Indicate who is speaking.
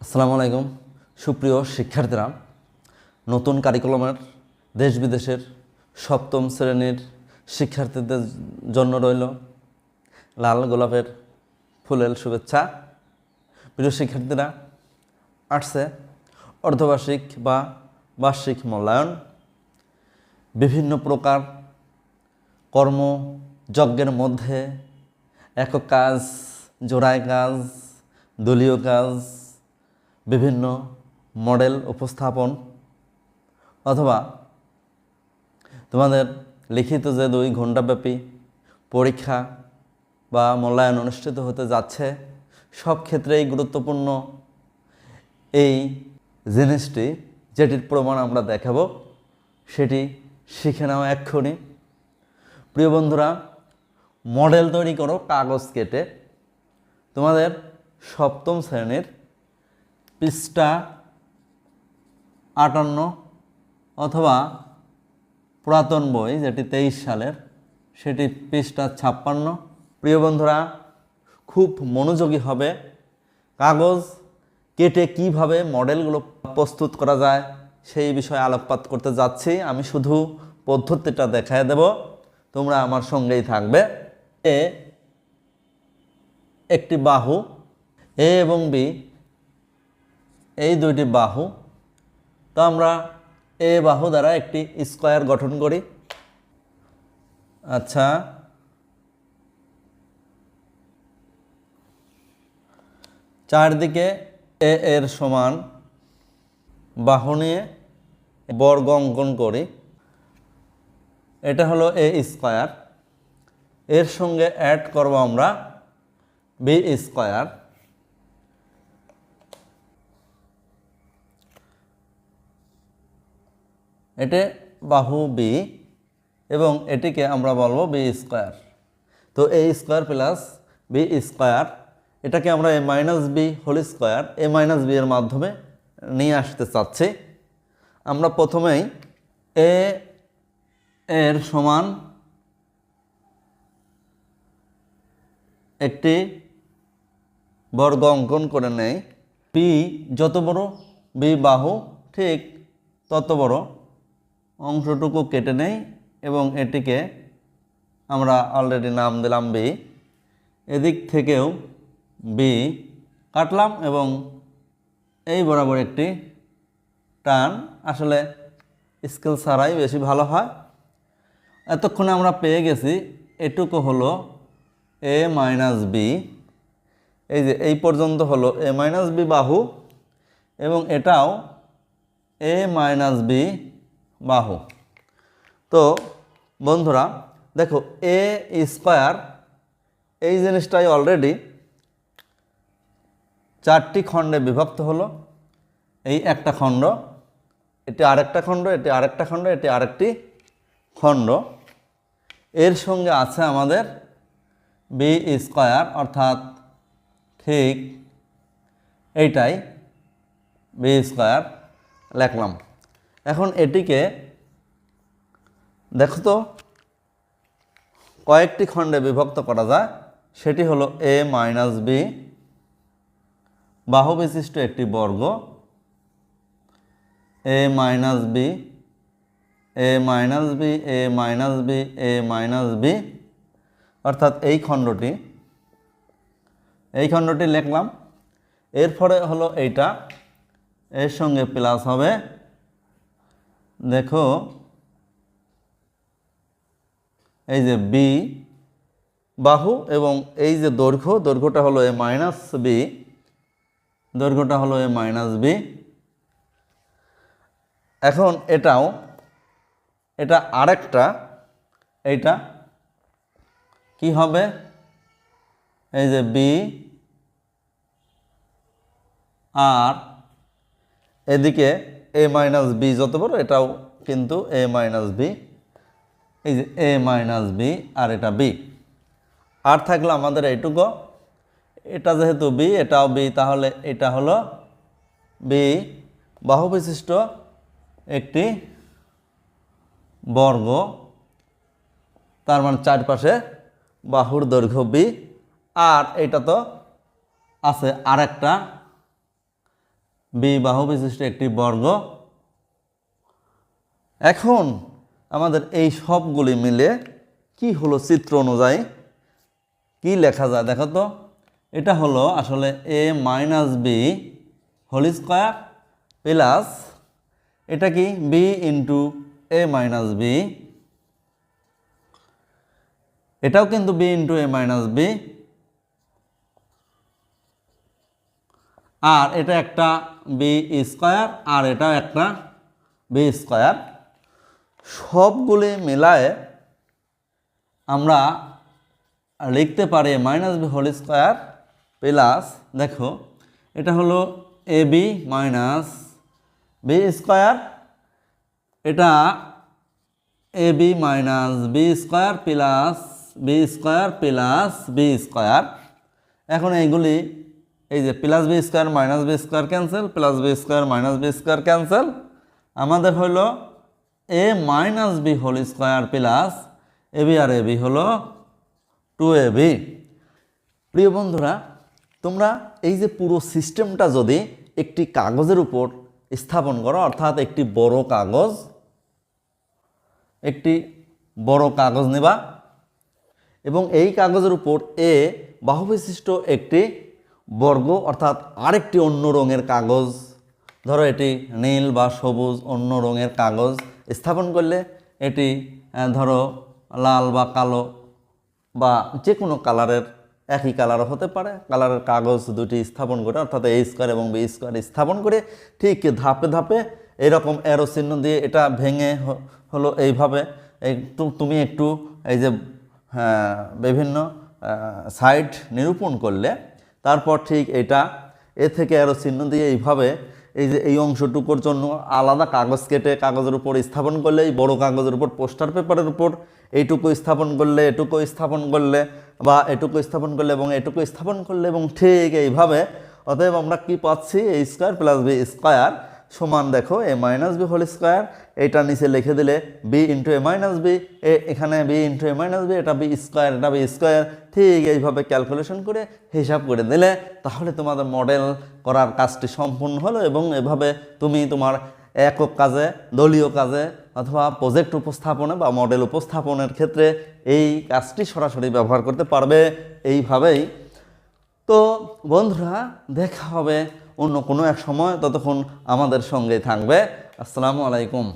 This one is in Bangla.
Speaker 1: আসসালামু আলাইকুম সুপ্রিয় শিক্ষার্থীরা, নতুন কারিকুলামের দেশ বিদেশের সপ্তম শ্রেণীর শিক্ষার্থীদের জন্য রইল লাল গোলাপের ফুলেল শুভেচ্ছা। প্রিয় শিক্ষার্থীরা, আর্টসে অর্ধবার্ষিক বা বার্ষিক মূল্যায়ন, বিভিন্ন প্রকার কর্মযজ্ঞের মধ্যে একক কাজ, জোড়ায় কাজ, দলীয় কাজ, বিভিন্ন মডেল উপস্থাপন অথবা তোমাদের লিখিত যে 2 ঘণ্টাব্যাপী পরীক্ষা বা মূল্যায়ন অনুষ্ঠিত হতে যাচ্ছে, সব ক্ষেত্রেই গুরুত্বপূর্ণ এই জিনিসটি, যেটির প্রমাণ আমরা দেখাবো, সেটি শিখে নাও এক্ষুনি। প্রিয় বন্ধুরা, মডেল তৈরি করো কাগজ কেটে। তোমাদের সপ্তম শ্রেণীর পৃষ্ঠা 58 অথবা পুরাতন বই যেটি 23 সালের, সেটি পৃষ্ঠা 56। প্রিয় বন্ধুরা, খুব মনোযোগী হবে। কাগজ কেটে কিভাবে মডেলগুলো প্রস্তুত করা যায় সেই বিষয়ে আলোকপাত করতে যাচ্ছি। আমি শুধু পদ্ধতিটা দেখায় দেব, তোমরা আমার সঙ্গেই থাকবে। একটি বাহু এ এবং বি, এই দুইটি বাহু, তো আমরা এ বাহু দ্বারা একটি স্কয়ার গঠন করি। আচ্ছা, চারদিকে এ এর সমান বাহু নিয়ে বর্গ অঙ্কন করি। এটা হলো এ স্কয়ার, এর সঙ্গে অ্যাড করব আমরা বি স্কয়ার। এটা বাহু বি এবং এটিকে আমরা বলবো বি স্কয়ার। তো এ স্কয়ার প্লাস বি স্কয়ার, এটাকে আমরা এ মাইনাস বি হোল স্কয়ার, এ মাইনাস বি এর মাধ্যমে নিয়ে আসতে চাচ্ছি। আমরা প্রথমেই এ এর সমান একটি বর্গ অঙ্কন করে নেই। বি যত বড় বি বাহু, ঠিক তত বড় অংশটুকু কেটে নেই এবং এটিকে আমরা অলরেডি নাম দিলাম বি। এদিক থেকেও বি কাটলাম এবং এই বরাবর একটি টান, আসলে স্কেল ছাড়াই বেশি ভালো হয়। এতক্ষণে আমরা পেয়ে গেছি এটুকু হলো এ মাইনাস বি। এই যে এই পর্যন্ত হলো এ মাইনাস বি বাহু এবং এটাও এ মাইনাস বি বাহু। তো বন্ধুরা দেখো, এ স্কয়ার এই জিনিসটাই অলরেডি 4টি খণ্ডে বিভক্ত হলো। এই একটা খণ্ড, এটি আরেকটা খণ্ড, এটি আরেকটা খণ্ড, এটি আরেকটি খণ্ড। এর সঙ্গে আছে আমাদের বি স্কয়ার, অর্থাৎ ঠিক এইটাই বি স্কয়ার লিখলাম। এখন এটিকে দেখো তো কয়েকটি খণ্ডে বিভক্ত করা যায়। সেটি হলো এ মাইনাস বি, বাহু বিশিষ্ট একটি বর্গ, এ মাইনাস বি, এ মাইনাস বি, এ মাইনাস বি, এ মাইনাস বি, অর্থাৎ এই খণ্ডটি লিখলাম। এরপরে হলো এইটা, এর সঙ্গে প্লাস হবে, দেখো এই যে বি বাহু এবং এই যে দৈর্ঘ্যটা হলো এ মাইনাস বি, দৈর্ঘ্যটা হলো এ মাইনাস বি। এখন এটা আরেকটা, এইটা কি হবে, এই যে বি আর এদিকে এ মাইনাস বি যত বড়, এটাও কিন্তু এ মাইনাস বি, এই যে এ মাইনাস বি আর এটা বি। আর থাকলো আমাদের এইটুকু, এটা যেহেতু বি এটাও বি, তাহলে এটা হলো বি বাহু বিশিষ্ট একটি বর্গ, তার মানে চারপাশে বাহুর দৈর্ঘ্য বি। আর এটা তো আছে আরেকটা বি বাহু বিশিষ্ট একটি বর্গ। এখন আমাদের এই সবগুলি মিলে কি হলো চিত্র অনুযায়ী কি লেখা যায় দেখো তো। এটা হলো আসলে A minus B whole square plus এটা কি B into A minus B, এটাও কিন্তু B into A minus B, আর এটা একটা বি স্কোয়ার আর এটাও একটা বি স্কোয়ার। সবগুলি মেলায় আমরা লিখতে পারি minus B whole square plus দেখো এটা হলো A B minus B square, এটা A B minus B square plus B square plus B square. এখন এইগুলি এই যে plus B square minus B square cancel, plus B square minus B square cancel, আমাদের হলো A minus B whole square plus A B আর এ বি হলো 2ab। প্রিয় বন্ধুরা, তোমরা এই যে পুরো সিস্টেমটা যদি একটি কাগজের উপর স্থাপন করো, অর্থাৎ একটি বড় কাগজ নেবা এবং এই কাগজের উপর এ বাহু বিশিষ্ট একটি বর্গ অর্থাৎ আরেকটি অন্য রঙের কাগজ, ধরো এটি নীল বা সবুজ অন্য রঙের কাগজ স্থাপন করলে, এটি ধরো লাল বা কালো বা যে কোনো কালারের একই কালারও হতে পারে, কালারের কাগজ দুটি স্থাপন করে অর্থাৎ এ স্কোয়ার এবং বি স্কোয়ার স্থাপন করে ঠিক ধাপে ধাপে এরকম অ্যারো চিহ্ন দিয়ে এটা ভেঙে হলো এইভাবে তুমি একটু এই যে বিভিন্ন সাইড নিরূপণ করলে তারপর ঠিক এটা এ থেকে অ্যারো চিহ্ন দিয়ে এইভাবে এই যে এই অংশটুকুর জন্য আলাদা কাগজ কেটে কাগজের উপর স্থাপন করলে, এই বড় কাগজের উপর পোস্টার পেপারের উপর এইটুকু স্থাপন করলে, এটুকু স্থাপন করলে বা এটুকু স্থাপন করলে এবং এটুকু স্থাপন করলে এবং ঠিক এইভাবে, অতএব আমরা কি পাচ্ছি এ স্কোয়ার প্লাস বি স্কোয়ার সমান দেখো এ মাইনাস বি হোল স্কোয়ার, এটা নিচে লিখে দিলে B into A minus B, এখানে B into A minus B, এটা বি স্কোয়ার এটা বি স্কোয়ার, ঠিক এইভাবে ক্যালকুলেশন করে হিসাব করে দিলে তাহলে তোমাদের মডেল করার কাজটি সম্পূর্ণ হলো এবং এভাবে তুমি তোমার একক কাজে, দলীয় কাজে অথবা প্রজেক্ট উপস্থাপনে বা মডেল উপস্থাপনের ক্ষেত্রে এই কাজটি সরাসরি ব্যবহার করতে পারবে এইভাবেই। তো বন্ধুরা, দেখা হবে অন্য কোনো এক সময়, ততক্ষণ আমাদের সঙ্গেই থাকবে। আসসালামু আলাইকুম।